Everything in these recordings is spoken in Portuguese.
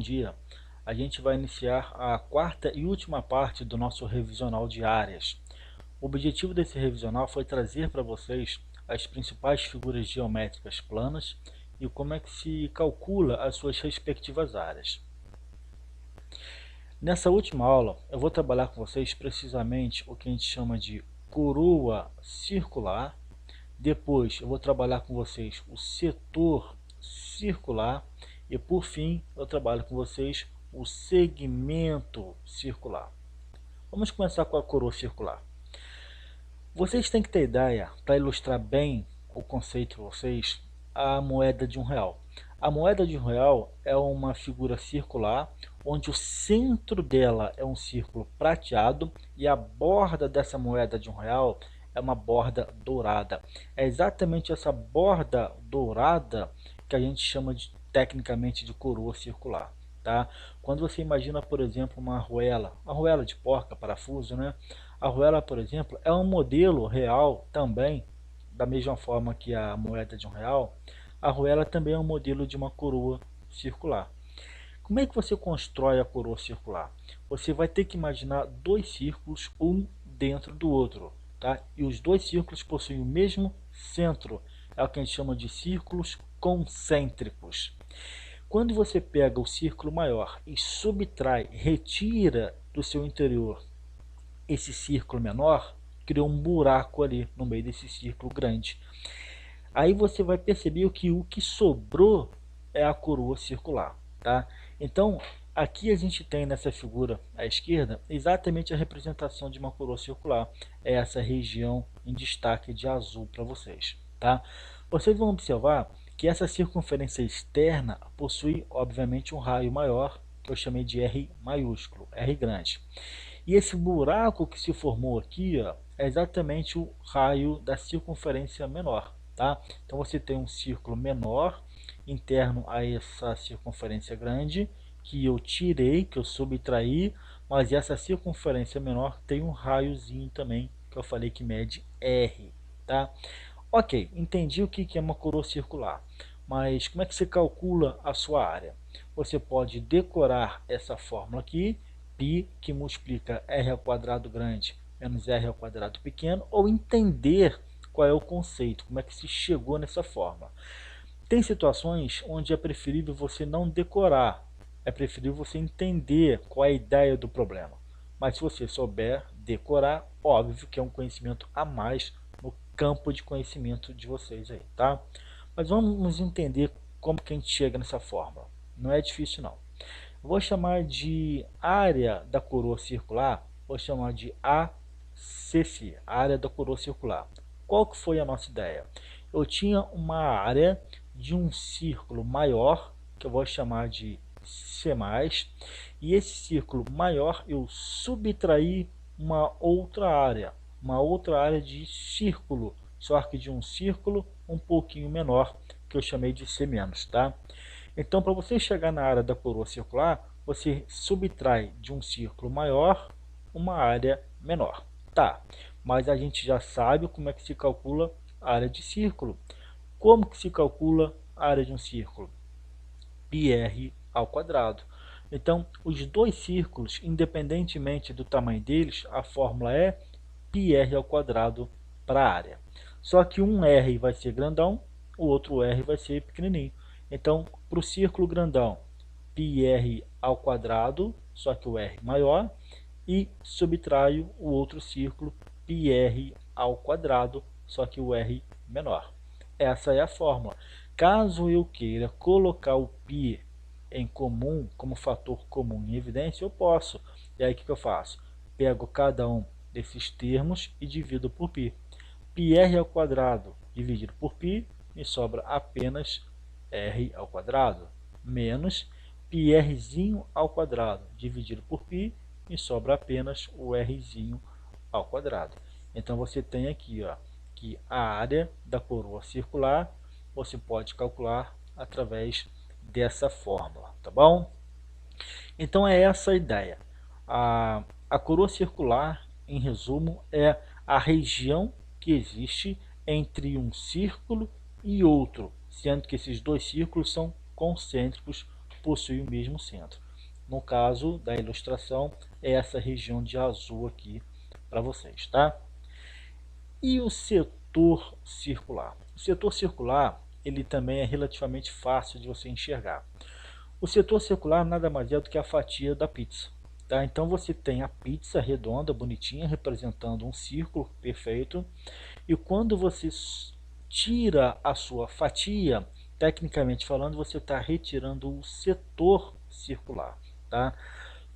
dia, a gente vai iniciar a quarta e última parte do nosso revisional de áreas. O objetivo desse revisional foi trazer para vocês as principais figuras geométricas planas e como é que se calcula as suas respectivas áreas. Nessa última aula, eu vou trabalhar com vocês precisamente o que a gente chama de coroa circular. Depois eu vou trabalhar com vocês o setor circular e por fim eu trabalho com vocês o segmento circular. Vamos começar com a coroa circular. Vocês têm que ter ideia, para ilustrar bem o conceito de vocês, a moeda de R$1. A moeda de R$1 é uma figura circular, onde o centro dela é um círculo prateado e a borda dessa moeda de R$1 é uma borda dourada. É exatamente essa borda dourada que a gente chama tecnicamente de coroa circular. Tá? Quando você imagina, por exemplo, uma arruela de porca, parafuso, né? A arruela, por exemplo, é um modelo real também, da mesma forma que a moeda de R$1, a arruela também é um modelo de uma coroa circular. Como é que você constrói a coroa circular? Você vai ter que imaginar dois círculos, um dentro do outro, tá? E os dois círculos possuem o mesmo centro, é o que a gente chama de círculos concêntricos. Quando você pega o círculo maior e subtrai, retira do seu interior esse círculo menor, criou um buraco ali no meio desse círculo grande. Aí você vai perceber que o que sobrou é a coroa circular, tá? Então, aqui a gente tem nessa figura à esquerda exatamente a representação de uma coroa circular. É essa região em destaque de azul para vocês, tá? Vocês vão observar que essa circunferência externa possui, obviamente, um raio maior, que eu chamei de R maiúsculo, R grande. E esse buraco que se formou aqui, ó, é exatamente o raio da circunferência menor. Tá? Então você tem um círculo menor interno a essa circunferência grande, que eu tirei, que eu subtraí, mas essa circunferência menor tem um raiozinho também, que eu falei que mede R. Tá? Ok, entendi o que é uma coroa circular, mas como é que você calcula a sua área? Você pode decorar essa fórmula aqui, π, que multiplica r ao quadrado grande menos r ao quadrado pequeno, ou entender qual é o conceito, como é que se chegou nessa forma. Tem situações onde é preferível você não decorar, é preferível você entender qual é a ideia do problema. Mas se você souber decorar, óbvio que é um conhecimento a mais no campo de conhecimento de vocês aí, tá? Mas vamos entender como que a gente chega nessa fórmula. Não é difícil não. Vou chamar de área da coroa circular, vou chamar de ACC, área da coroa circular. Qual que foi a nossa ideia? Eu tinha uma área de um círculo maior, que eu vou chamar de C+, e esse círculo maior eu subtraí uma outra área de círculo, só que de um círculo um pouquinho menor, que eu chamei de C-, tá? Então, para você chegar na área da coroa circular, você subtrai de um círculo maior uma área menor. Tá, mas a gente já sabe como é que se calcula a área de círculo. Como que se calcula a área de um círculo? πr ao quadrado. Então, os dois círculos, independentemente do tamanho deles, a fórmula é πr ao quadrado para a área. Só que um r vai ser grandão, o outro r vai ser pequenininho. Então, para o círculo grandão, πr ao quadrado, só que o r maior, e subtraio o outro círculo, πr ao quadrado, só que o r menor. Essa é a fórmula. Caso eu queira colocar o π em comum, como fator comum em evidência, eu posso. E aí o que eu faço? Pego cada um desses termos e divido por π. πr ao quadrado dividido por π, me sobra apenas r ao quadrado, menos πrzinho ao quadrado dividido por π, me sobra apenas o rzinho ao quadrado. Então você tem aqui, ó, que a área da coroa circular você pode calcular através dessa fórmula, tá bom? Então é essa a ideia. A coroa circular, em resumo, é a região que existe entre um círculo e outro, sendo que esses dois círculos são concêntricos possui o mesmo centro. No caso da ilustração, é essa região de azul aqui para vocês, tá? E o setor circular? O setor circular, ele também é relativamente fácil de você enxergar. O setor circular nada mais é do que a fatia da pizza. Tá? Então você tem a pizza redonda, bonitinha, representando um círculo perfeito. E quando você tira a sua fatia, tecnicamente falando, você está retirando o setor circular. Tá?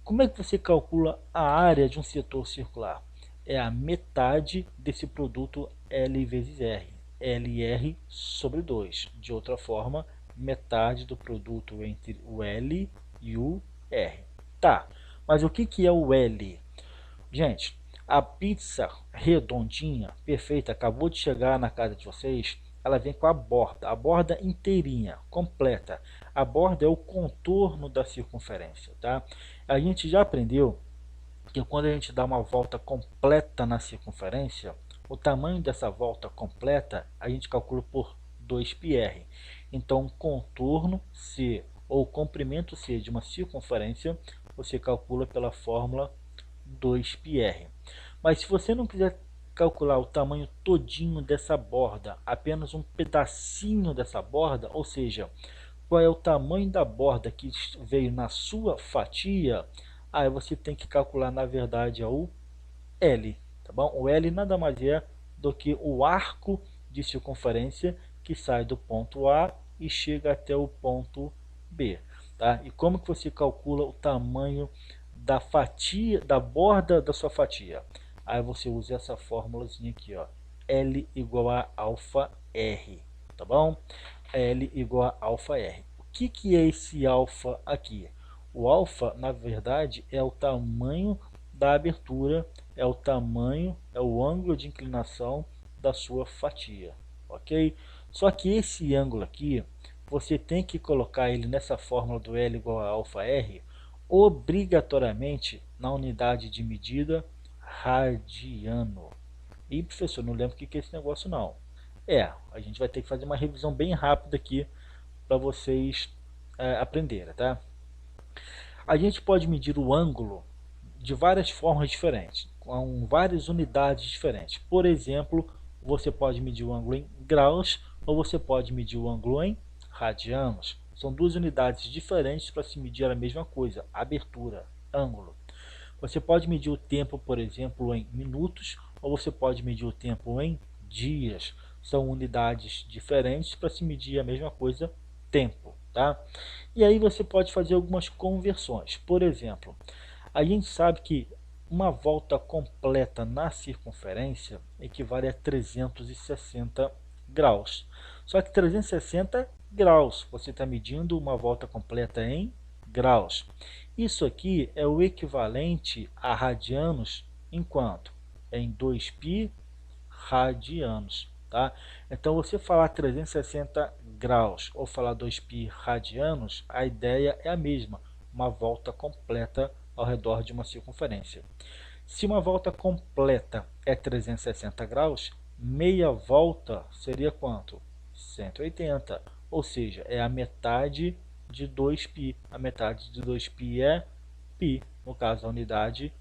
Como é que você calcula a área de um setor circular? É a metade desse produto L vezes R. LR sobre 2. De outra forma, metade do produto entre o L e o R. Tá, mas o que é o L? Gente, a pizza redondinha, perfeita, acabou de chegar na casa de vocês, ela vem com a borda inteirinha, completa. A borda é o contorno da circunferência, tá? A gente já aprendeu que quando a gente dá uma volta completa na circunferência, o tamanho dessa volta completa a gente calcula por 2πr. Então, contorno C ou comprimento C de uma circunferência, você calcula pela fórmula 2πr. Mas se você não quiser calcular o tamanho todinho dessa borda, apenas um pedacinho dessa borda, ou seja, qual é o tamanho da borda que veio na sua fatia, aí você tem que calcular, na verdade, o L, tá bom? O L nada mais é do que o arco de circunferência que sai do ponto A e chega até o ponto B, tá? E como que você calcula o tamanho da fatia, da borda da sua fatia? Aí você usa essa fórmulazinha aqui, ó, L igual a alfa R, tá bom? L igual a alfa R. O que é esse alfa aqui? O alfa, na verdade, é o tamanho da abertura, é o tamanho, é o ângulo de inclinação da sua fatia, ok? Só que esse ângulo aqui, você tem que colocar ele nessa fórmula do L igual a alfa R, obrigatoriamente na unidade de medida radiano. E professor, não lembro o que é esse negócio não. A gente vai ter que fazer uma revisão bem rápida aqui para vocês aprenderem, tá? A gente pode medir o ângulo de várias formas diferentes, com várias unidades diferentes. Por exemplo, você pode medir o ângulo em graus ou você pode medir o ângulo em radianos. São duas unidades diferentes para se medir a mesma coisa, abertura, ângulo. Você pode medir o tempo, por exemplo, em minutos ou você pode medir o tempo em dias. São unidades diferentes para se medir a mesma coisa, tempo, tá? E aí você pode fazer algumas conversões. Por exemplo, a gente sabe que uma volta completa na circunferência equivale a 360 graus. Só que 360 graus, você está medindo uma volta completa em graus. Isso aqui é o equivalente a radianos em quanto? Em 2π radianos. Tá? Então, você falar 360 graus ou falar 2π radianos, a ideia é a mesma, uma volta completa ao redor de uma circunferência. Se uma volta completa é 360 graus, meia volta seria quanto? 180, ou seja, é a metade de 2π. A metade de 2π é π, no caso a unidade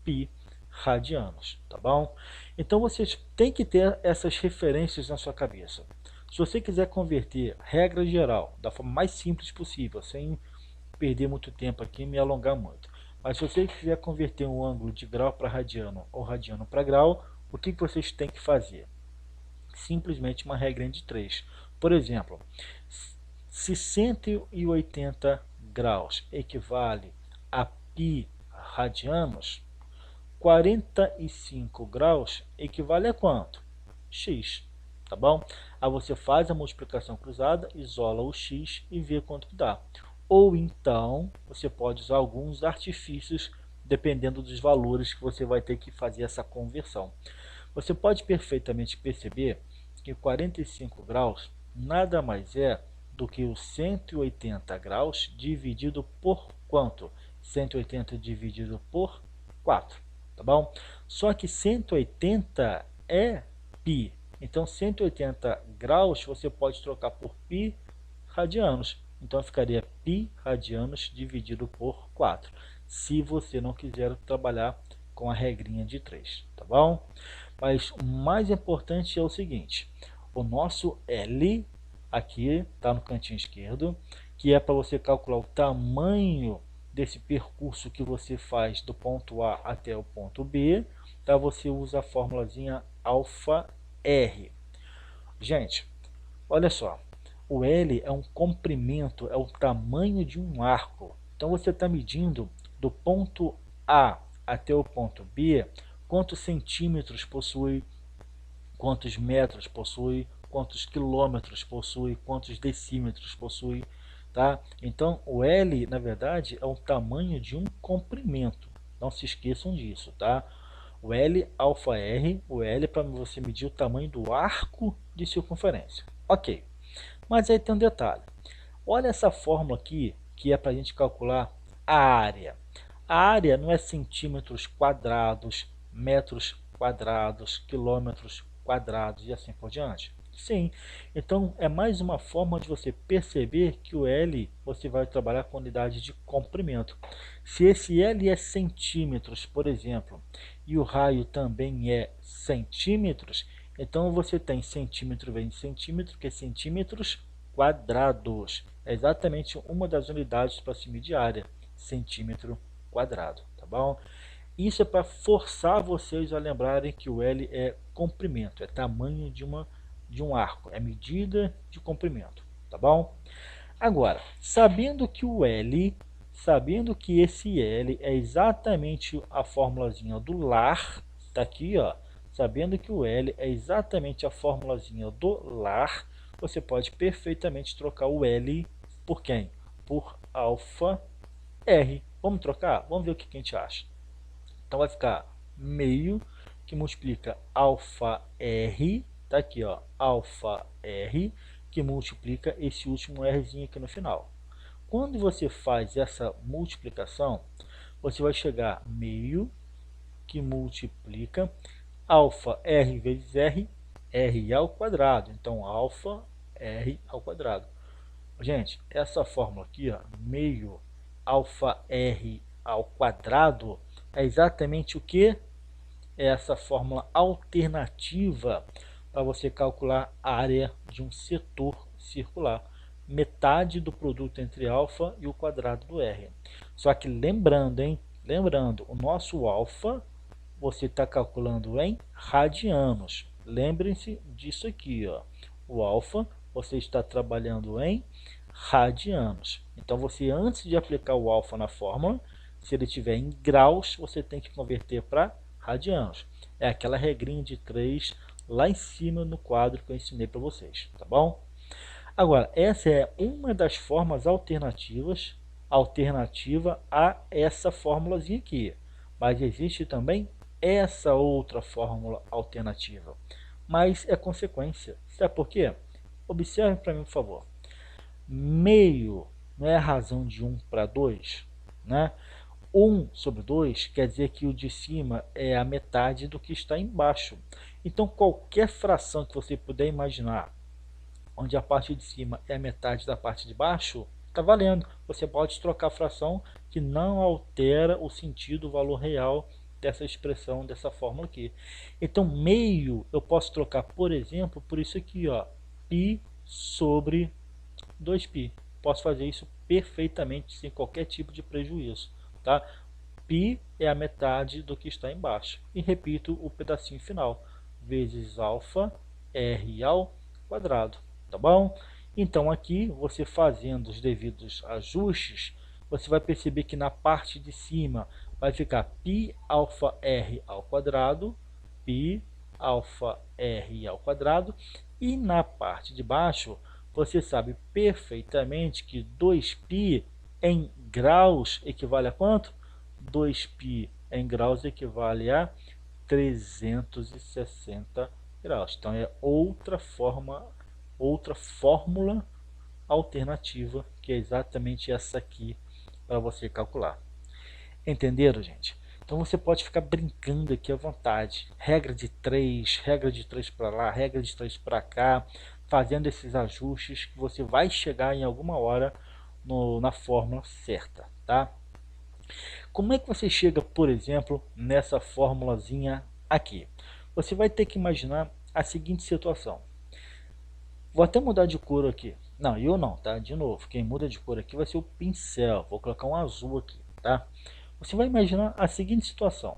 π radianos, tá bom? Então vocês têm que ter essas referências na sua cabeça. Se você quiser converter regra geral da forma mais simples possível, sem perder muito tempo aqui e me alongar muito, mas se você quiser converter um ângulo de grau para radiano ou radiano para grau, o que vocês têm que fazer? Simplesmente uma regra de 3. Por exemplo, se 180 graus equivale a π radianos, 45 graus equivale a quanto? X, tá bom? Aí você faz a multiplicação cruzada, isola o x e vê quanto que dá. Ou então, você pode usar alguns artifícios, dependendo dos valores que você vai ter que fazer essa conversão. Você pode perfeitamente perceber que 45 graus nada mais é do que o 180 graus dividido por quanto? 180 dividido por 4. Tá bom? Só que 180 é π. Então 180 graus você pode trocar por π radianos. Então ficaria π radianos dividido por 4, se você não quiser trabalhar com a regrinha de 3, tá bom? Mas o mais importante é o seguinte, o nosso L aqui está no cantinho esquerdo, que é para você calcular o tamanho desse percurso que você faz do ponto A até o ponto B, tá? Você usa a formulazinha alfa R. Gente, olha só, o L é um comprimento, é o tamanho de um arco. Então você está medindo do ponto A até o ponto B, quantos centímetros possui, quantos metros possui, quantos quilômetros possui, quantos decímetros possui, tá? Então o L, na verdade, é o tamanho de um comprimento. Não se esqueçam disso, tá? O L alfa R, o L é para você medir o tamanho do arco de circunferência. Ok, mas aí tem um detalhe. Olha essa fórmula aqui, que é para a gente calcular a área. A área não é centímetros quadrados, metros quadrados, quilômetros quadrados e assim por diante. Sim, então é mais uma forma de você perceber que o L você vai trabalhar com unidade de comprimento. Se esse L é centímetros, por exemplo, e o raio também é centímetros, então você tem centímetro vezes centímetro, que é centímetros quadrados. É exatamente uma das unidades para se medir área, centímetro quadrado, tá bom? Isso é para forçar vocês a lembrarem que o L é comprimento, é tamanho de um arco, é medida de comprimento, tá bom? Agora, sabendo que o L, sabendo que esse L é exatamente a formulazinha do lar, tá aqui, ó, sabendo que o L é exatamente a formulazinha do lar, você pode perfeitamente trocar o L por quem? Por alfa R. Vamos trocar? Vamos ver o que a gente acha. Então vai ficar meio que multiplica alfa R, tá aqui, ó, alfa R, que multiplica esse último Rzinho aqui no final. Quando você faz essa multiplicação, você vai chegar meio que multiplica alfa R vezes R, R ao quadrado. Então, alfa R ao quadrado. Gente, essa fórmula aqui, ó, meio alfa R ao quadrado, é exatamente o que? É essa fórmula alternativa para você calcular a área de um setor circular. Metade do produto entre alfa e o quadrado do R. Só que lembrando, hein? Lembrando, o nosso alfa você está calculando em radianos. Lembrem-se disso aqui, ó. O alfa você está trabalhando em radianos. Então você, antes de aplicar o alfa na fórmula, se ele estiver em graus, você tem que converter para radianos. É aquela regrinha de 3 lá em cima no quadro que eu ensinei para vocês, tá bom? Agora, essa é uma das formas alternativa a essa fórmulazinha aqui. Mas existe também essa outra fórmula alternativa. Mas é consequência. Sabe por quê? Observe para mim, por favor. Meio não é a razão de 1 para 2, né? 1 sobre 2 quer dizer que o de cima é a metade do que está embaixo. Então, qualquer fração que você puder imaginar, onde a parte de cima é a metade da parte de baixo, está valendo. Você pode trocar a fração que não altera o sentido, o valor real dessa expressão, dessa fórmula aqui. Então, meio eu posso trocar, por exemplo, por isso aqui, ó, π sobre 2π. Posso fazer isso perfeitamente sem qualquer tipo de prejuízo, tá? Π é a metade do que está embaixo. E repito o pedacinho final, vezes alfa R ao quadrado, tá bom? Então aqui, você fazendo os devidos ajustes, você vai perceber que na parte de cima vai ficar π alfa R ao quadrado, π alfa R ao quadrado, e na parte de baixo, você sabe perfeitamente que 2π em graus equivale a quanto? 2π em graus equivale a 360 graus. Então é outra fórmula alternativa, que é exatamente essa aqui para você calcular. Entenderam, gente? Então você pode ficar brincando aqui à vontade. Regra de 3 para lá, regra de 3 para cá, fazendo esses ajustes, que você vai chegar em alguma hora na fórmula certa, tá? Como é que você chega, por exemplo, nessa formulazinha aqui? Você vai ter que imaginar a seguinte situação. Vou até mudar de cor aqui. Não, eu não, tá? De novo, quem muda de cor aqui vai ser o pincel. Vou colocar um azul aqui, tá? Você vai imaginar a seguinte situação.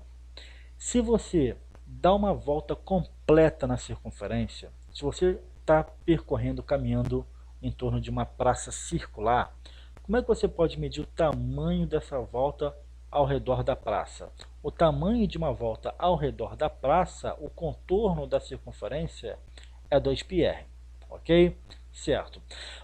Se você dá uma volta completa na circunferência, se você está percorrendo, caminhando em torno de uma praça circular, como é que você pode medir o tamanho dessa volta ao redor da praça? O tamanho de uma volta ao redor da praça, o contorno da circunferência é 2πr, ok? Certo.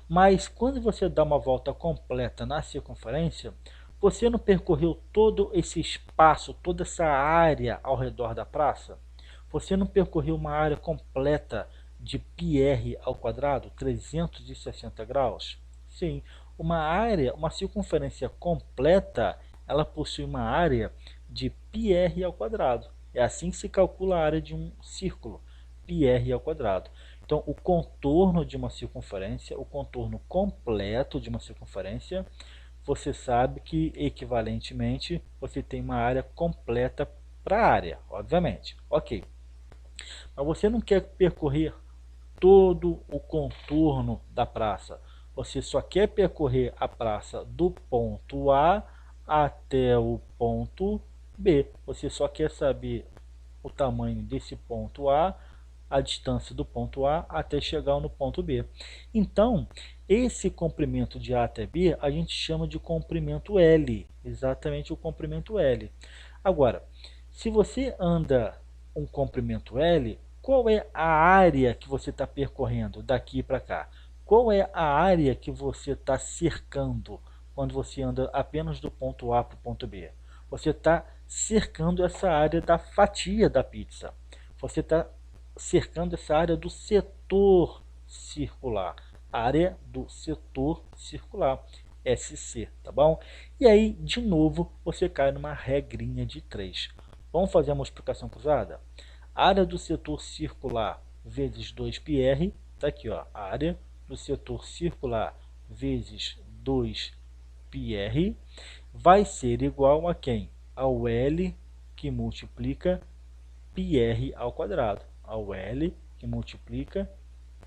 Mas quando você dá uma volta completa na circunferência, você não percorreu todo esse espaço, toda essa área ao redor da praça? Você não percorreu uma área completa de πr ao quadrado, 360 graus? Sim, uma área, uma circunferência completa, ela possui uma área de πr ao quadrado. É assim que se calcula a área de um círculo, πr ao quadrado. Então, o contorno de uma circunferência, o contorno completo de uma circunferência, você sabe que equivalentemente você tem uma área completa para a área, obviamente. Ok. Mas você não quer percorrer todo o contorno da praça. Você só quer percorrer a praça do ponto A até o ponto B. Você só quer saber o tamanho desse ponto a distância do ponto A até chegar no ponto B. Então, esse comprimento de A até B a gente chama de comprimento L, exatamente o comprimento L. Agora, se você anda um comprimento L, qual é a área que você está percorrendo daqui para cá? Qual é a área que você está cercando quando você anda apenas do ponto A para o ponto B? Você está cercando essa área da fatia da pizza. Você está cercando essa área do setor circular. Área do setor circular. SC, tá bom? E aí, de novo, você cai numa regrinha de 3. Vamos fazer uma multiplicação cruzada? Área do setor circular vezes 2πr, tá aqui, ó, área do setor circular vezes 2πr vai ser igual a quem? Ao L que multiplica πr ao quadrado. Ao L que multiplica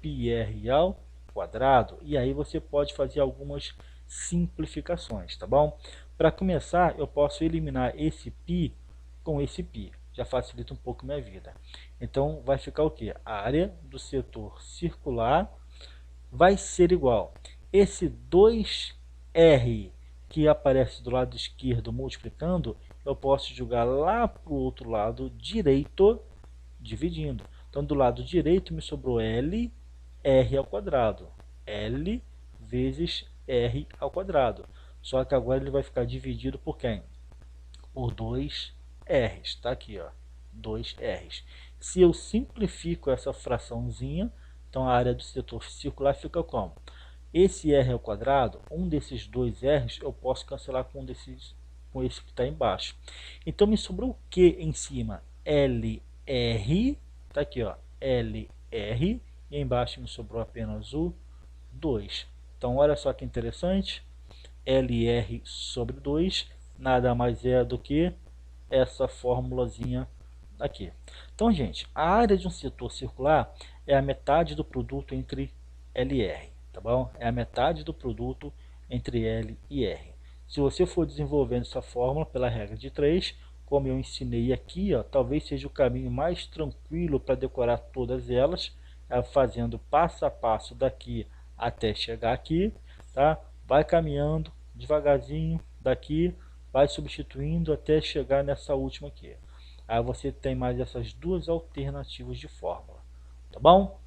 πr ao quadrado. E aí você pode fazer algumas simplificações, tá bom? Para começar, eu posso eliminar esse π com esse π. Já facilita um pouco minha vida. Então, vai ficar o quê? A área do setor circular vai ser igual. Esse 2R que aparece do lado esquerdo multiplicando, eu posso jogar lá para o outro lado direito, dividindo. Então, do lado direito me sobrou L, R ao quadrado. L vezes R ao quadrado. Só que agora ele vai ficar dividido por quem? Por 2 R's, tá aqui, ó, 2 R's. Se eu simplifico essa fraçãozinha, então a área do setor circular fica como? Esse R ao quadrado, um desses 2 R's, eu posso cancelar com com esse que está embaixo. Então me sobrou o que em cima? LR, tá aqui, ó, LR, e embaixo me sobrou apenas o 2. Então olha só que interessante, LR sobre 2 nada mais é do que essa formulazinha aqui. Então, gente, a área de um setor circular é a metade do produto entre L e R, tá bom? É a metade do produto entre L e R. Se você for desenvolvendo essa fórmula pela regra de 3, como eu ensinei aqui, ó, talvez seja o caminho mais tranquilo para decorar todas elas, fazendo passo a passo daqui até chegar aqui, tá? Vai caminhando devagarzinho daqui, vai substituindo até chegar nessa última aqui. Aí você tem mais essas duas alternativas de fórmula, tá bom?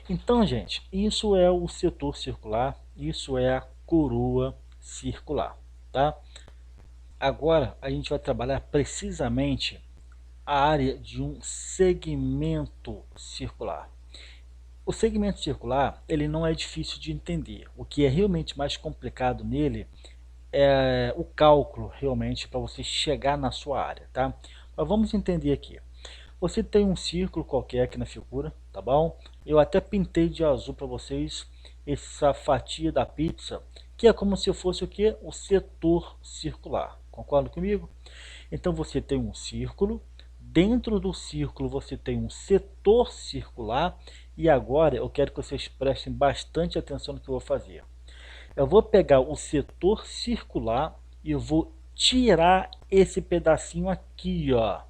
Então, gente, isso é o setor circular, isso é a coroa circular, tá? Agora a gente vai trabalhar precisamente a área de um segmento circular. O segmento circular, ele não é difícil de entender. O que é realmente mais complicado nele é o cálculo realmente para você chegar na sua área, tá? Mas vamos entender aqui. Você tem um círculo qualquer aqui na figura, tá bom? Eu até pintei de azul para vocês essa fatia da pizza que é como se fosse o que? O setor circular. Concorda comigo? Então você tem um círculo, dentro do círculo você tem um setor circular, e agora eu quero que vocês prestem bastante atenção no que eu vou fazer. Eu vou pegar o setor circular e eu vou tirar esse pedacinho aqui, ó.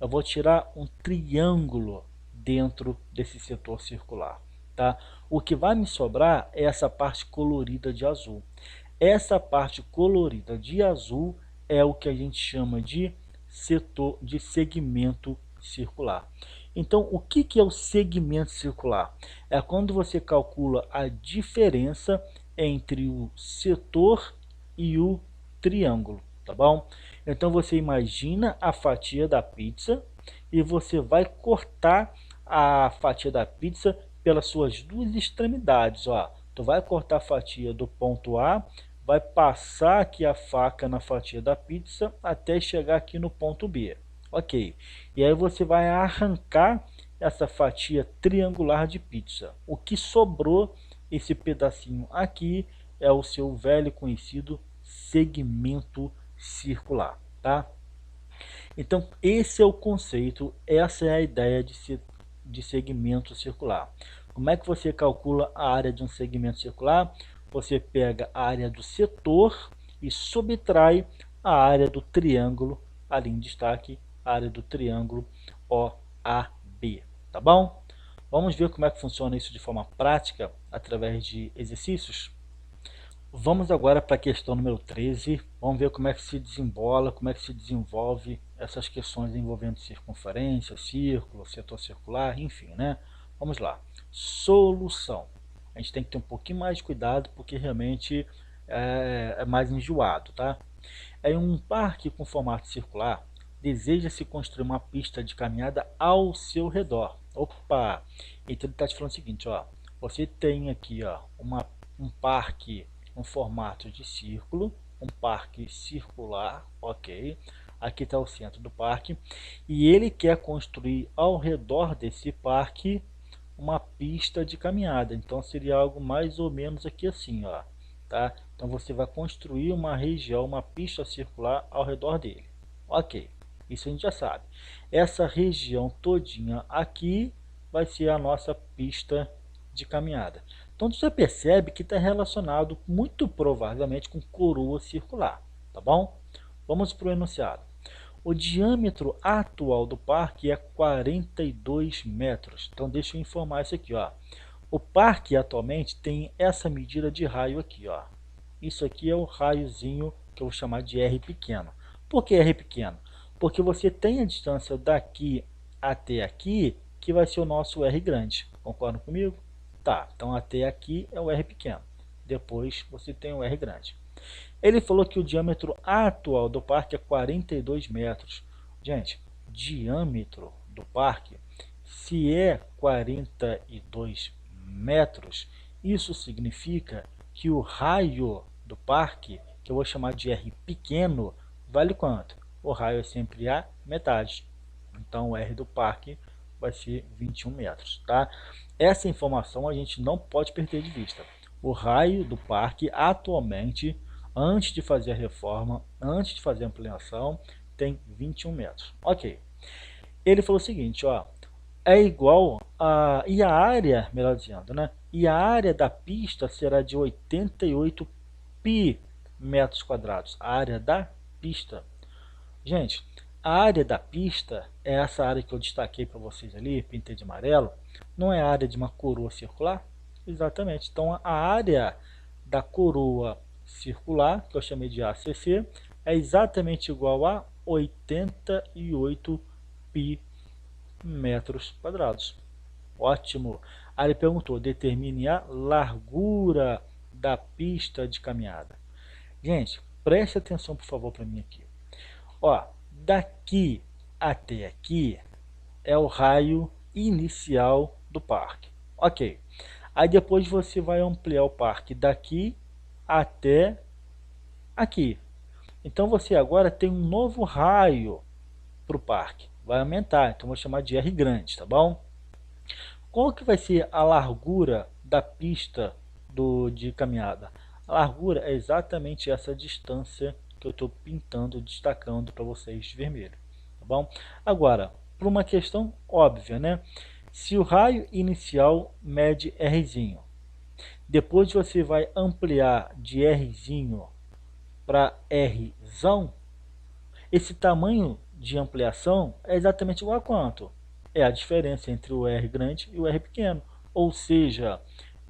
Eu vou tirar um triângulo dentro desse setor circular, tá? O que vai me sobrar é essa parte colorida de azul. Essa parte colorida de azul é o que a gente chama de setor de segmento circular. Então, o que é o segmento circular? É quando você calcula a diferença entre o setor e o triângulo, tá bom? Então você imagina a fatia da pizza e você vai cortar a fatia da pizza pelas suas duas extremidades, ó. Tu vai cortar a fatia do ponto A, vai passar aqui a faca na fatia da pizza até chegar aqui no ponto B. Ok. E aí você vai arrancar essa fatia triangular de pizza. O que sobrou, esse pedacinho aqui, é o seu velho conhecido segmento circular, tá? Então esse é o conceito, essa é a ideia de segmento circular. Como é que você calcula a área de um segmento circular? Você pega a área do setor e subtrai a área do triângulo, ali em destaque, a área do triângulo OAB, tá bom? Vamos ver como é que funciona isso de forma prática, através de exercícios? Vamos agora para a questão número 13. Vamos ver como é que se desembola, como é que se desenvolve essas questões envolvendo circunferência, círculo, setor circular, enfim, né? Vamos lá. Solução. A gente tem que ter um pouquinho mais de cuidado, porque realmente é mais enjoado, tá? Em um parque com formato circular, deseja-se construir uma pista de caminhada ao seu redor. Opa! Então ele está te falando o seguinte, ó. Você tem aqui, ó, um parque um formato de círculo, um parque circular, ok? Aqui está o centro do parque, e ele quer construir ao redor desse parque uma pista de caminhada. Então seria algo mais ou menos aqui assim, ó, tá? Então você vai construir uma região, uma pista circular ao redor dele, ok? Isso a gente já sabe. Essa região todinha aqui vai ser a nossa pista de caminhada. Então você percebe que está relacionado muito provavelmente com coroa circular, tá bom? Vamos para o enunciado. O diâmetro atual do parque é 42 metros. Então deixa eu informar isso aqui, ó. O parque atualmente tem essa medida de raio aqui, ó. Isso aqui é o raiozinho que eu vou chamar de R pequeno. Por que R pequeno? Porque você tem a distância daqui até aqui, que vai ser o nosso R grande. Concordam comigo? Tá, então até aqui é o R pequeno. Depois você tem o R grande. Ele falou que o diâmetro atual do parque é 42 metros. Gente, diâmetro do parque, se é 42 metros, isso significa que o raio do parque, que eu vou chamar de R pequeno, vale quanto? O raio é sempre a metade. Então o R do parque vai ser 21 metros, tá? Essa informação a gente não pode perder de vista. O raio do parque atualmente, antes de fazer a reforma, antes de fazer a ampliação, tem 21 metros. Ok. Ele falou o seguinte, ó, é igual a... E a área, melhor dizendo, né? E a área da pista será de 88 pi metros quadrados. A área da pista. Gente, a área da pista é essa área que eu destaquei para vocês ali, pintei de amarelo. Não é a área de uma coroa circular? Exatamente. Então a área da coroa circular, que eu chamei de ACC, é exatamente igual a 88 pi metros quadrados. Ótimo. Aí ele perguntou, determine a largura da pista de caminhada. Gente, preste atenção por favor para mim aqui. Ó, daqui até aqui é o raio inicial do parque. Ok. Aí depois você vai ampliar o parque daqui até aqui. Então você agora tem um novo raio para o parque. Vai aumentar, então vou chamar de R grande, tá bom? Qual que vai ser a largura da pista de caminhada? A largura é exatamente essa distância que eu estou pintando, destacando para vocês de vermelho, tá bom? Agora, para uma questão óbvia, né? Se o raio inicial mede Rzinho, depois você vai ampliar de Rzinho para Rzão, esse tamanho de ampliação é exatamente igual a quanto? É a diferença entre o R grande e o R pequeno, ou seja,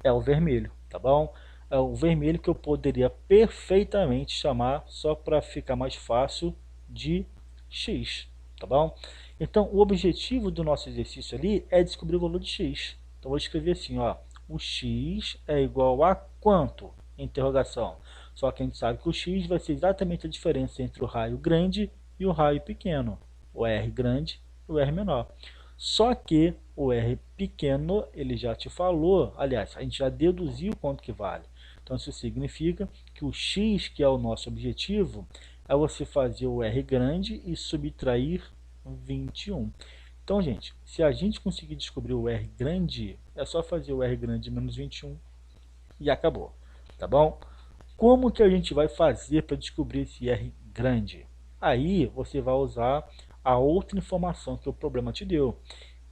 é o vermelho, tá bom? É o vermelho que eu poderia perfeitamente chamar, só para ficar mais fácil, de X, tá bom? Então, o objetivo do nosso exercício ali é descobrir o valor de X. Então, vou escrever assim, ó, o X é igual a quanto? Interrogação. Só que a gente sabe que o X vai ser exatamente a diferença entre o raio grande e o raio pequeno, o R grande e o R menor. Só que o R pequeno, ele já te falou, aliás, a gente já deduziu quanto que vale. Então isso significa que o X, que é o nosso objetivo, é você fazer o R grande e subtrair 21. Então, gente, se a gente conseguir descobrir o R grande, é só fazer o R grande menos 21 e acabou, tá bom? Como que a gente vai fazer para descobrir esse R grande? Aí você vai usar a outra informação que o problema te deu.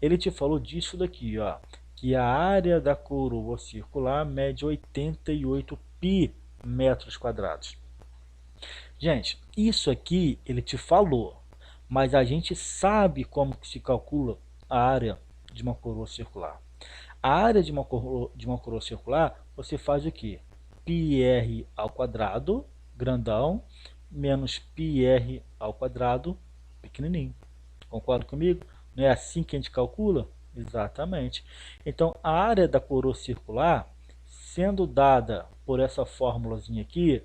Ele te falou disso daqui, ó, que a área da coroa circular mede 88 pi metros quadrados. Gente, isso aqui ele te falou, mas a gente sabe como que se calcula a área de uma coroa circular. A área de uma coroa circular, você faz o quê? πr ao quadrado, grandão, menos πr ao quadrado, pequenininho. Concorda comigo? Não é assim que a gente calcula? Exatamente. Então, a área da coroa circular, sendo dada por essa fórmulazinha aqui,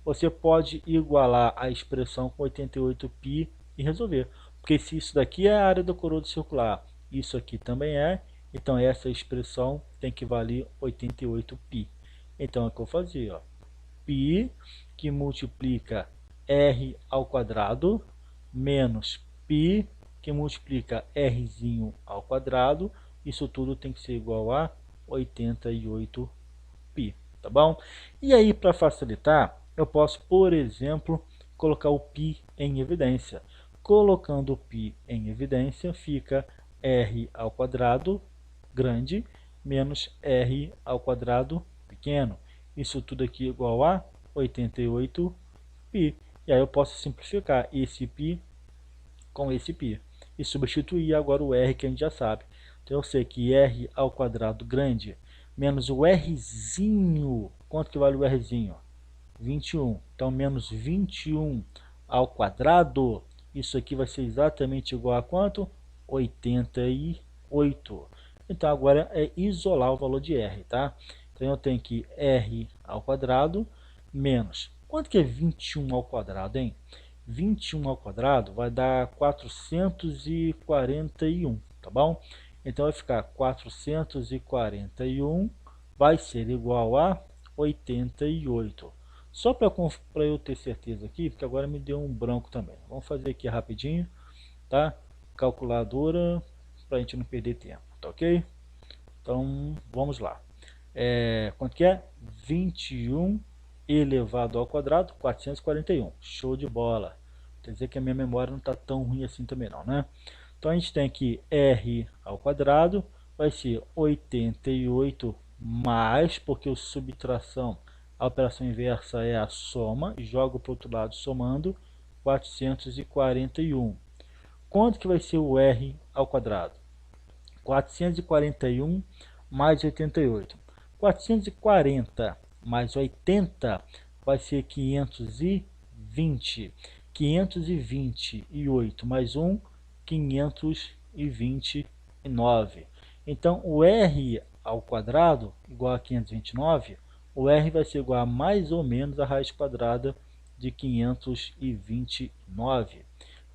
você pode igualar a expressão com 88π e resolver. Porque se isso daqui é a área da coroa circular, isso aqui também é, então essa expressão tem que valer 88π. Então é o que eu vou fazer, ó. π que multiplica r ao quadrado menos π que multiplica rzinho ao quadrado, isso tudo tem que ser igual a 88π, tá bom? E aí, para facilitar, eu posso, por exemplo, colocar o π em evidência. Colocando o π em evidência, fica r ao quadrado grande menos r ao quadrado pequeno. Isso tudo aqui é igual a 88π. E aí eu posso simplificar esse π com esse π e substituir agora o r que a gente já sabe. Então eu sei que r ao quadrado grande menos o rzinho, quanto que vale o rzinho? 21. Então menos 21 ao quadrado, isso aqui vai ser exatamente igual a quanto? 88. Então agora é isolar o valor de r, tá? Então eu tenho que r ao quadrado menos, quanto que é 21 ao quadrado, hein? 21 ao quadrado vai dar 441, tá bom? Então vai ficar 441 vai ser igual a 88. Só para eu ter certeza aqui, porque agora me deu um branco também. Vamos fazer aqui rapidinho, tá? Calculadora, para a gente não perder tempo, tá ok? Então, vamos lá. Quanto que é? 21 elevado ao quadrado, 441. Show de bola. Quer dizer que a minha memória não está tão ruim assim também não, né? Então, a gente tem que r ao quadrado vai ser 88 mais, porque o subtração, a operação inversa é a soma, e jogo para o outro lado somando, 441. Quanto que vai ser o r ao quadrado? 441 mais 88. 440 mais 80 vai ser 520. 528 mais 1, 529. Então, o r ao quadrado igual a 529, o r vai ser igual a mais ou menos a raiz quadrada de 529.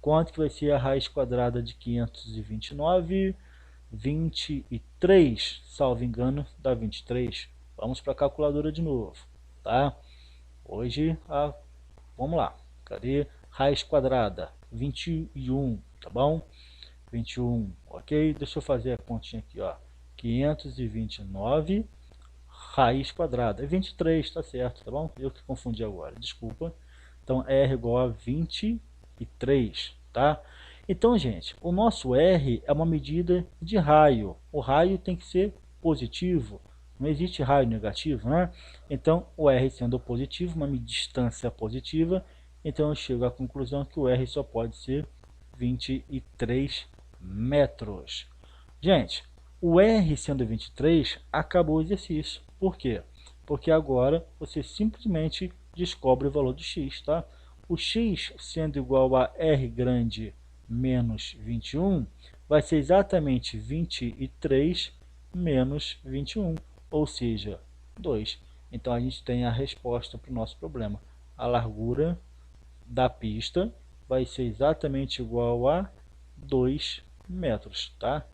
Quanto que vai ser a raiz quadrada de 529? 23, salvo engano, dá 23. Vamos para a calculadora de novo, tá? Hoje, vamos lá. Cadê? Raiz quadrada, 21, tá bom? 21, ok? Deixa eu fazer a continha aqui, ó. 529 raiz quadrada. É 23, tá certo, tá bom? Eu que confundi agora, desculpa. Então, R igual a 23, tá? Então, gente, o nosso R é uma medida de raio. O raio tem que ser positivo. Não existe raio negativo, né? Então, o R sendo positivo, uma distância positiva, então eu chego à conclusão que o R só pode ser 23 metros. Gente, o R sendo 23, acabou o exercício. Por quê? Porque agora você simplesmente descobre o valor de x, tá? O x sendo igual a R grande menos 21, vai ser exatamente 23 menos 21, ou seja, 2. Então a gente tem a resposta para o nosso problema. A largura da pista vai ser exatamente igual a 2 metros, tá?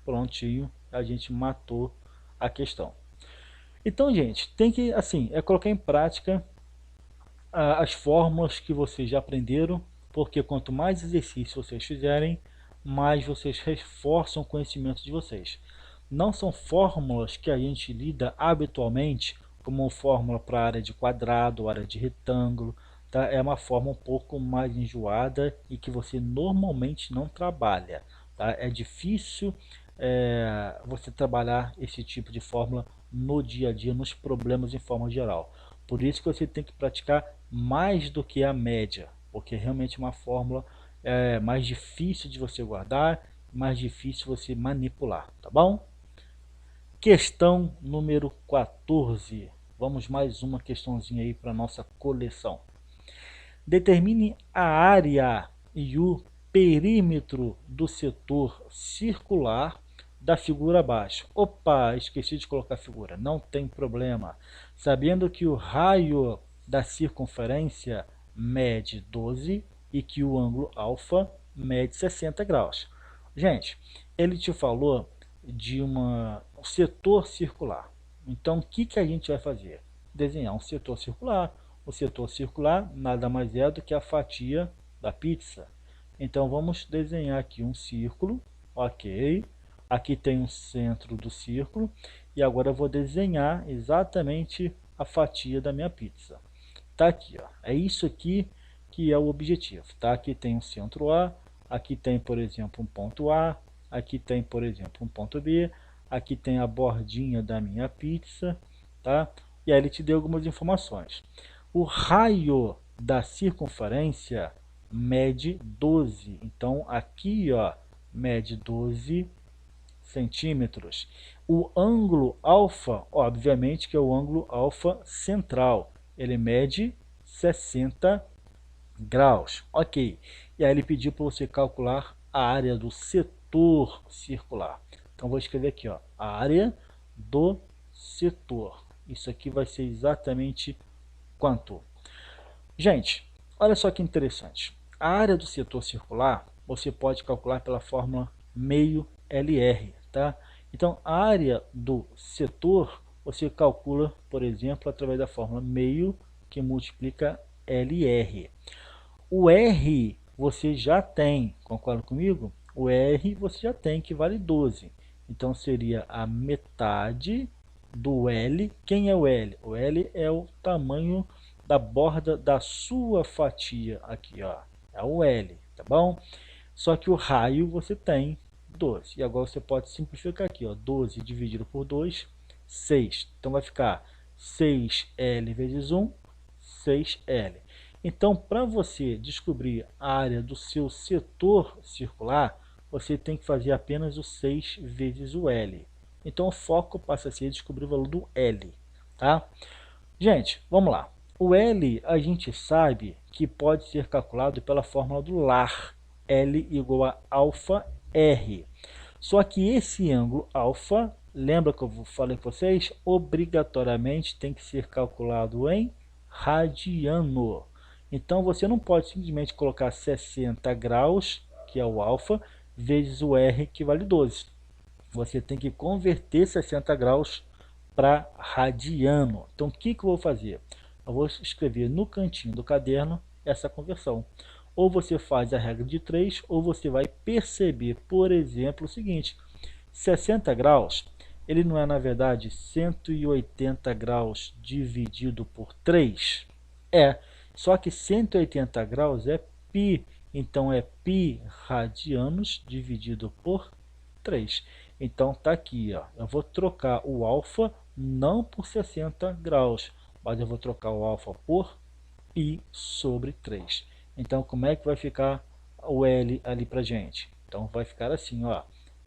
Prontinho, a gente matou a questão. Então, gente, tem que, assim, colocar em prática as fórmulas que vocês já aprenderam, porque quanto mais exercício vocês fizerem, mais vocês reforçam o conhecimento de vocês. Não são fórmulas que a gente lida habitualmente, como fórmula para área de quadrado, área de retângulo, tá? É uma forma um pouco mais enjoada e que você normalmente não trabalha, tá? É difícil você trabalhar esse tipo de fórmula no dia a dia, nos problemas em forma geral. Por isso que você tem que praticar mais do que a média, porque realmente é uma fórmula mais difícil de você guardar, mais difícil você manipular, tá bom? Questão número 14. Vamos mais uma questãozinha aí para nossa coleção. Determine a área e o perímetro do setor circular da figura abaixo. Opa, esqueci de colocar a figura, não tem problema. Sabendo que o raio da circunferência mede 12 e que o ângulo alfa mede 60 graus. Gente, ele te falou de um setor circular. Então, o que a gente vai fazer? Desenhar um setor circular. O setor circular nada mais é do que a fatia da pizza. Então, vamos desenhar aqui um círculo, ok? Aqui tem um centro do círculo e agora eu vou desenhar exatamente a fatia da minha pizza. Tá aqui, ó. É isso aqui que é o objetivo, tá? Aqui tem um centro A, aqui tem, por exemplo, um ponto A, aqui tem, por exemplo, um ponto B, aqui tem a bordinha da minha pizza, tá? E aí ele te deu algumas informações. O raio da circunferência mede 12. Então aqui, ó, mede 12 centímetros. O ângulo alfa, obviamente que é o ângulo alfa central, ele mede 60 graus. Ok. E aí ele pediu para você calcular a área do setor circular. Então vou escrever aqui, ó, a área do setor. Isso aqui vai ser exatamente quanto? Gente, olha só que interessante. A área do setor circular você pode calcular pela fórmula meio LR, tá? Então, a área do setor você calcula, por exemplo, através da fórmula meio que multiplica LR. O R você já tem, concorda comigo? O R você já tem, que vale 12. Então, seria a metade do L. Quem é o L? O L é o tamanho da borda da sua fatia aqui, ó. É o L, tá bom? Só que o raio você tem 12. E agora você pode simplificar aqui, ó. 12 dividido por 2, 6. Então vai ficar 6L vezes 1, 6L. Então, para você descobrir a área do seu setor circular, você tem que fazer apenas o 6 vezes o L. Então, o foco passa a ser descobrir o valor do L, tá? Gente, vamos lá. O L a gente sabe que pode ser calculado pela fórmula do LAR. L igual a alfa R. Só que esse ângulo alfa, lembra que eu falei com vocês? Obrigatoriamente tem que ser calculado em radiano. Então você não pode simplesmente colocar 60 graus, que é o alfa, vezes o R, que vale 12. Você tem que converter 60 graus para radiano. Então o que eu vou fazer? Eu vou escrever no cantinho do caderno essa conversão. Ou você faz a regra de 3, ou você vai perceber, por exemplo, o seguinte: 60 graus ele não é na verdade 180 graus dividido por 3? É, só que 180 graus é π, então é π radianos dividido por 3. Então tá aqui, ó, eu vou trocar o alfa não por 60 graus, mas eu vou trocar o alfa por π sobre 3. Então como é que vai ficar o L ali pra gente? Então vai ficar assim, ó,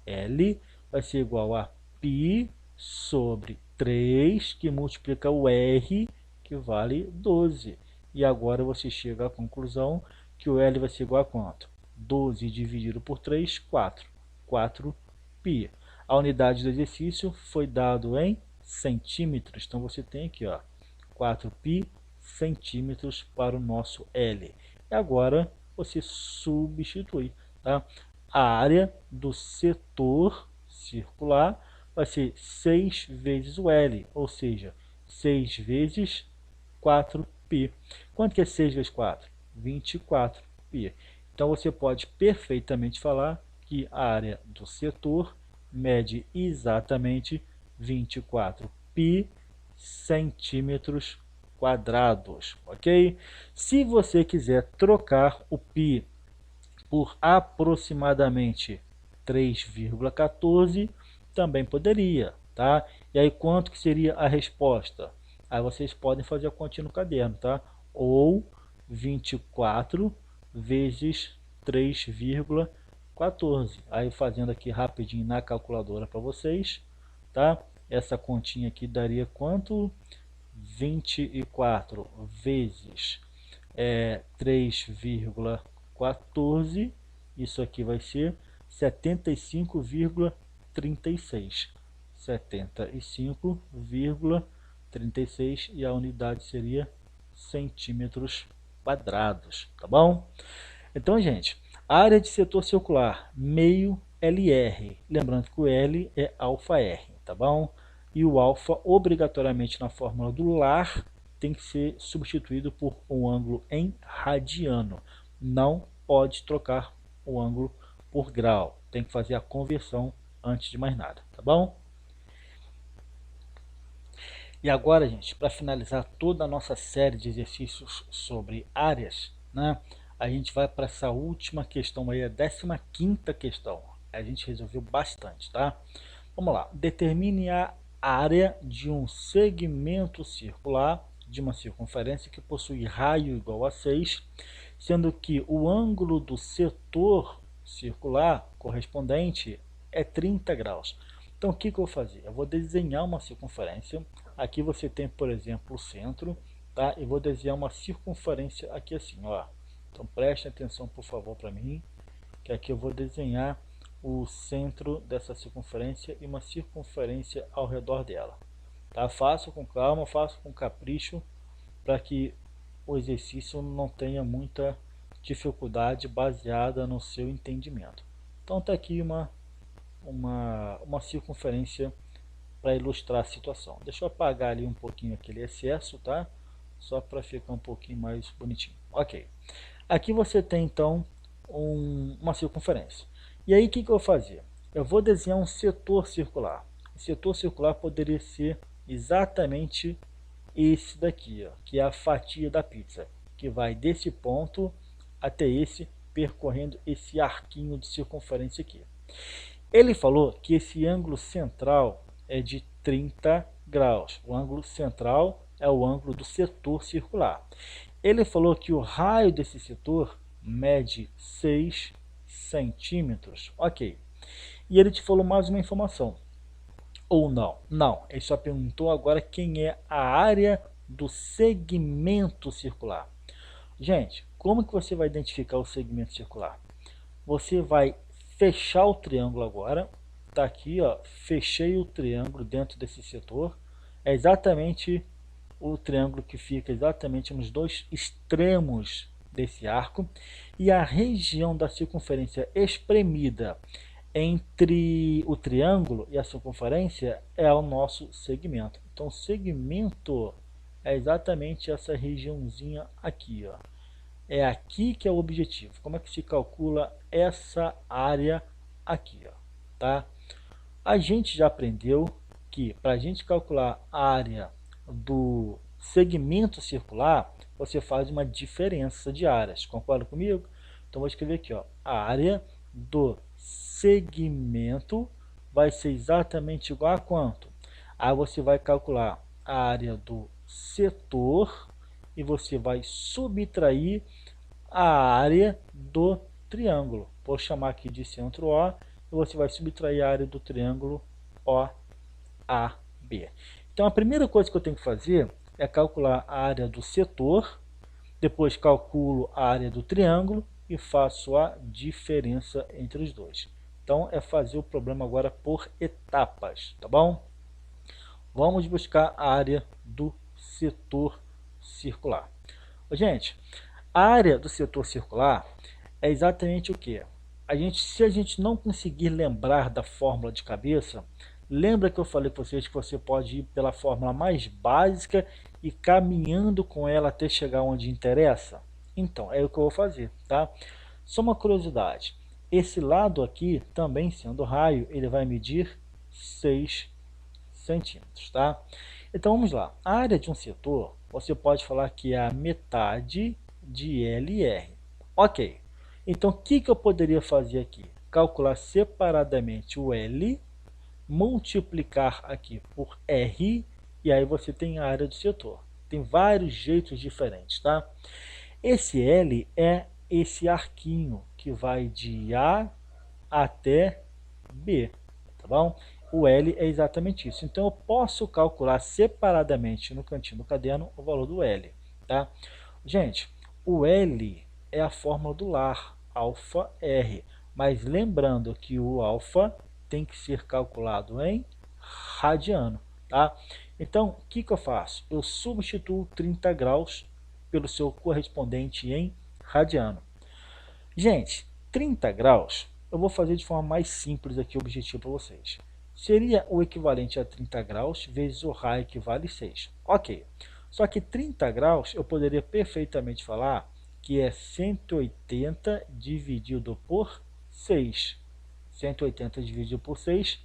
L vai ser igual a π sobre 3, que multiplica o R, que vale 12. E agora você chega à conclusão que o L vai ser igual a quanto? 12 dividido por 3, 4. 4π. A unidade do exercício foi dado em centímetros. Então você tem aqui, ó, 4π centímetros para o nosso L. E agora você substitui, tá? A área do setor circular vai ser 6 vezes o L, ou seja, 6 vezes 4π. Quanto que é 6 vezes 4? 24π. Então você pode perfeitamente falar que a área do setor mede exatamente 24π centímetros quadrados, ok? Se você quiser trocar o π por aproximadamente 3,14, também poderia, tá? E aí quanto que seria a resposta? Aí vocês podem fazer a continha no caderno, tá? Ou 24 vezes 3,14. Aí fazendo aqui rapidinho na calculadora para vocês, tá? Essa continha aqui daria quanto? 24 vezes 3,14, isso aqui vai ser 75,36. 75,36 e a unidade seria centímetros quadrados, tá bom? Então, gente, área de setor circular, meio LR. Lembrando que o L é alfa R, tá bom? E o alfa, obrigatoriamente na fórmula do lar, tem que ser substituído por um ângulo em radiano. Não pode trocar o ângulo por grau. Tem que fazer a conversão antes de mais nada, tá bom? E agora, gente, para finalizar toda a nossa série de exercícios sobre áreas, né, a gente vai para essa última questão aí, a 15ª questão. A gente resolveu bastante, tá? Vamos lá. Determine a área de um segmento circular de uma circunferência que possui raio igual a 6, sendo que o ângulo do setor circular correspondente é 30 graus. Então o que eu vou fazer? Eu vou desenhar uma circunferência. Aqui você tem, por exemplo, o centro, tá? Eu vou desenhar uma circunferência aqui assim, ó. Então preste atenção, por favor, para mim, que aqui eu vou desenhar o centro dessa circunferência e uma circunferência ao redor dela. Tá? Faço com calma, faço com capricho, para que o exercício não tenha muita dificuldade baseada no seu entendimento. Então está aqui uma circunferência para ilustrar a situação. Deixa eu apagar ali um pouquinho aquele excesso, tá? Só para ficar um pouquinho mais bonitinho. Ok. Aqui você tem então uma circunferência. E aí o que eu vou fazer? Eu vou desenhar um setor circular. O setor circular poderia ser exatamente esse daqui, ó, que é a fatia da pizza, que vai desse ponto até esse, percorrendo esse arquinho de circunferência aqui. Ele falou que esse ângulo central é de 30 graus. O ângulo central é o ângulo do setor circular. Ele falou que o raio desse setor mede 6 centímetros. Ok. E ele te falou mais uma informação. Ou não? Não. Ele só perguntou agora quem é a área do segmento circular. Gente, como que você vai identificar o segmento circular? Você vai fechar o triângulo agora. Tá aqui, ó. Fechei o triângulo dentro desse setor. É exatamente o triângulo que fica exatamente nos dois extremos desse arco. E a região da circunferência espremida entre o triângulo e a circunferência é o nosso segmento. Então, o segmento é exatamente essa regiãozinha aqui, ó. É aqui que é o objetivo. Como é que se calcula essa área aqui, ó, tá? A gente já aprendeu que para a gente calcular a área do segmento circular, você faz uma diferença de áreas. Concorda comigo? Então vou escrever aqui, ó, a área do segmento vai ser exatamente igual a quanto? Aí você vai calcular a área do setor e você vai subtrair a área do triângulo. Vou chamar aqui de centro O e você vai subtrair a área do triângulo OAB. Então a primeira coisa que eu tenho que fazer é calcular a área do setor, depois calculo a área do triângulo e faço a diferença entre os dois. Então é fazer o problema agora por etapas, tá bom? Vamos buscar a área do setor circular. Gente, a área do setor circular é exatamente o que? Se a gente não conseguir lembrar da fórmula de cabeça, lembra que eu falei para vocês que você pode ir pela fórmula mais básica e caminhando com ela até chegar onde interessa? Então, é o que eu vou fazer, tá? Só uma curiosidade, esse lado aqui, também sendo raio, ele vai medir 6 centímetros, tá? Então vamos lá, a área de um setor, você pode falar que é a metade de LR. Ok, então o que eu poderia fazer aqui? Calcular separadamente o L, multiplicar aqui por R, e aí você tem a área do setor. Tem vários jeitos diferentes, tá? Esse L é esse arquinho que vai de A até B, tá bom? O L é exatamente isso. Então eu posso calcular separadamente no cantinho do caderno o valor do L, tá? Gente, o L é a fórmula do lar, alfa R, mas lembrando que o alfa tem que ser calculado em radiano, tá? Então, o que eu faço? Eu substituo 30 graus pelo seu correspondente em radiano. Gente, 30 graus, eu vou fazer de forma mais simples aqui o objetivo para vocês. Seria o equivalente a 30 graus vezes o raio que vale 6. Ok. Só que 30 graus eu poderia perfeitamente falar que é 180 dividido por 6. 180 dividido por 6,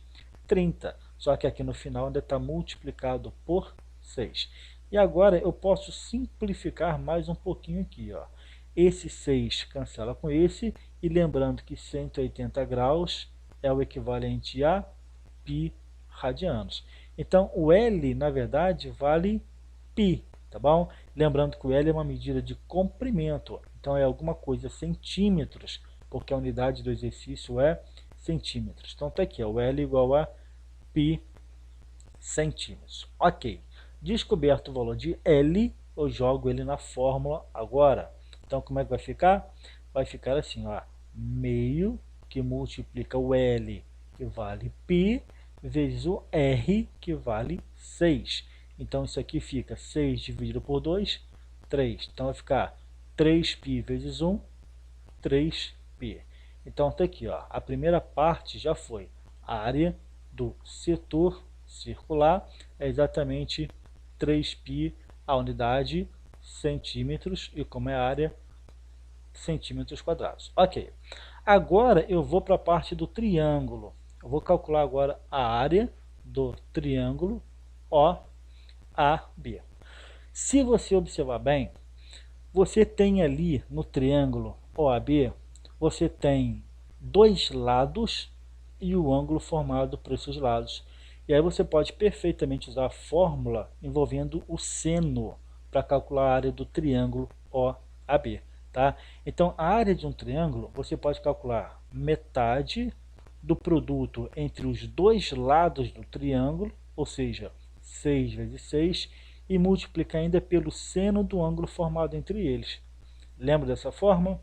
30. Só que aqui no final ainda está multiplicado por 6. E agora eu posso simplificar mais um pouquinho aqui, ó. Esse 6 cancela com esse, e lembrando que 180 graus é o equivalente a π radianos. Então o L, na verdade, vale π, tá bom? Lembrando que o L é uma medida de comprimento, então é alguma coisa centímetros, porque a unidade do exercício é centímetros. Então tá aqui, ó, o L igual a π centímetros. Ok. Descoberto o valor de L, eu jogo ele na fórmula agora. Então como é que vai ficar? Vai ficar assim, ó, meio que multiplica o L, que vale π, vezes o R, que vale 6. Então isso aqui fica 6 dividido por 2, 3. Então vai ficar 3π vezes 1, 3π. Então tá aqui, ó, a primeira parte já foi. A área do setor circular é exatamente 3π, a unidade centímetros, e como é a área, centímetros quadrados. Ok. Agora eu vou para a parte do triângulo. Eu vou calcular agora a área do triângulo OAB. Se você observar bem, você tem ali no triângulo OAB, você tem dois lados e o ângulo formado por esses lados. E aí você pode perfeitamente usar a fórmula envolvendo o seno para calcular a área do triângulo OAB. Tá? Então, a área de um triângulo, você pode calcular metade do produto entre os dois lados do triângulo, ou seja, 6 vezes 6, e multiplicar ainda pelo seno do ângulo formado entre eles. Lembra dessa fórmula?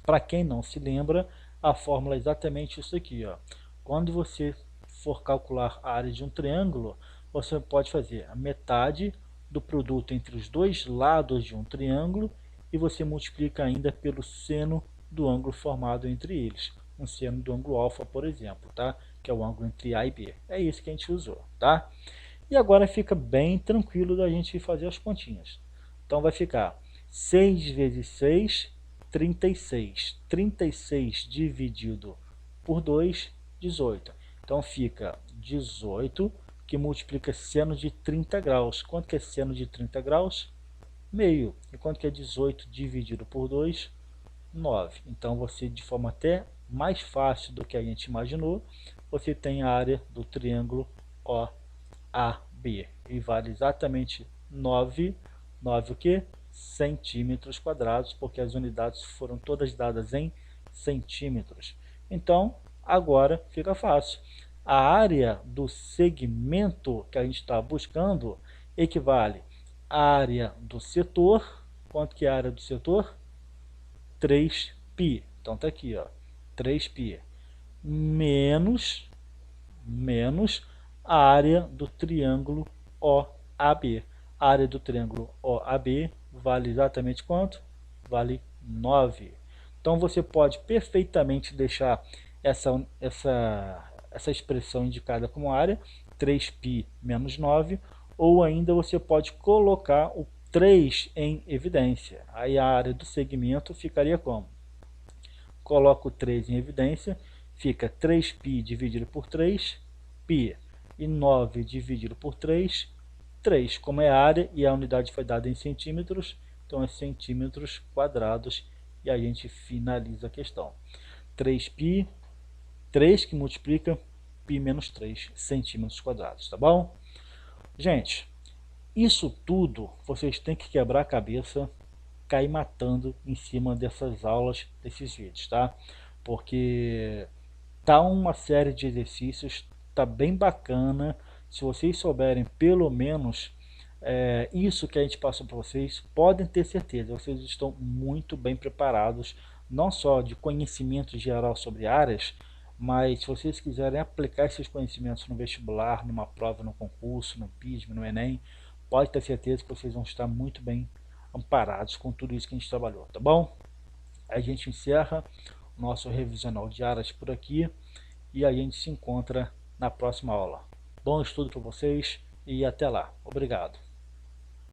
Para quem não se lembra, a fórmula é exatamente isso aqui. Ó. Quando você for calcular a área de um triângulo, você pode fazer a metade do produto entre os dois lados de um triângulo e você multiplica ainda pelo seno do ângulo formado entre eles. Um seno do ângulo alfa, por exemplo, tá? Que é o ângulo entre A e B. É isso que a gente usou, tá? E agora fica bem tranquilo da gente fazer as continhas. Então vai ficar 6 vezes 6, 36. 36 dividido por 2, 18. Então fica 18, que multiplica seno de 30 graus. Quanto que é seno de 30 graus? Meio. E quanto que é 18 dividido por 2? 9. Então você, de forma até mais fácil do que a gente imaginou, você tem a área do triângulo OAB. E vale exatamente 9 o que? Centímetros quadrados, porque as unidades foram todas dadas em centímetros. Então, agora fica fácil. A área do segmento que a gente está buscando equivale à área do setor. Quanto que é a área do setor? 3π. Então tá aqui, ó, 3π menos a área do triângulo OAB. A área do triângulo OAB vale exatamente quanto? Vale 9. Então você pode perfeitamente deixar essa expressão indicada como área, 3π menos 9, ou ainda você pode colocar o 3 em evidência. Aí a área do segmento ficaria como? Coloco o 3 em evidência, fica 3π dividido por 3, π, e 9 dividido por 3, 3. Como é a área e a unidade foi dada em centímetros, então é centímetros quadrados, e a gente finaliza a questão. 3π, 3 que multiplica π menos 3 centímetros quadrados, tá bom? Gente, isso tudo vocês têm que quebrar a cabeça, cair matando em cima dessas aulas, desses vídeos, tá? Porque tá uma série de exercícios, tá bem bacana. Se vocês souberem pelo menos isso que a gente passou para vocês, podem ter certeza, vocês estão muito bem preparados, não só de conhecimento geral sobre áreas, mas se vocês quiserem aplicar esses conhecimentos no vestibular, numa prova, no concurso, no PISM, no Enem, pode ter certeza que vocês vão estar muito bem amparados com tudo isso que a gente trabalhou, tá bom? A gente encerra o nosso revisional de áreas por aqui e a gente se encontra na próxima aula. Bom estudo para vocês e até lá. Obrigado.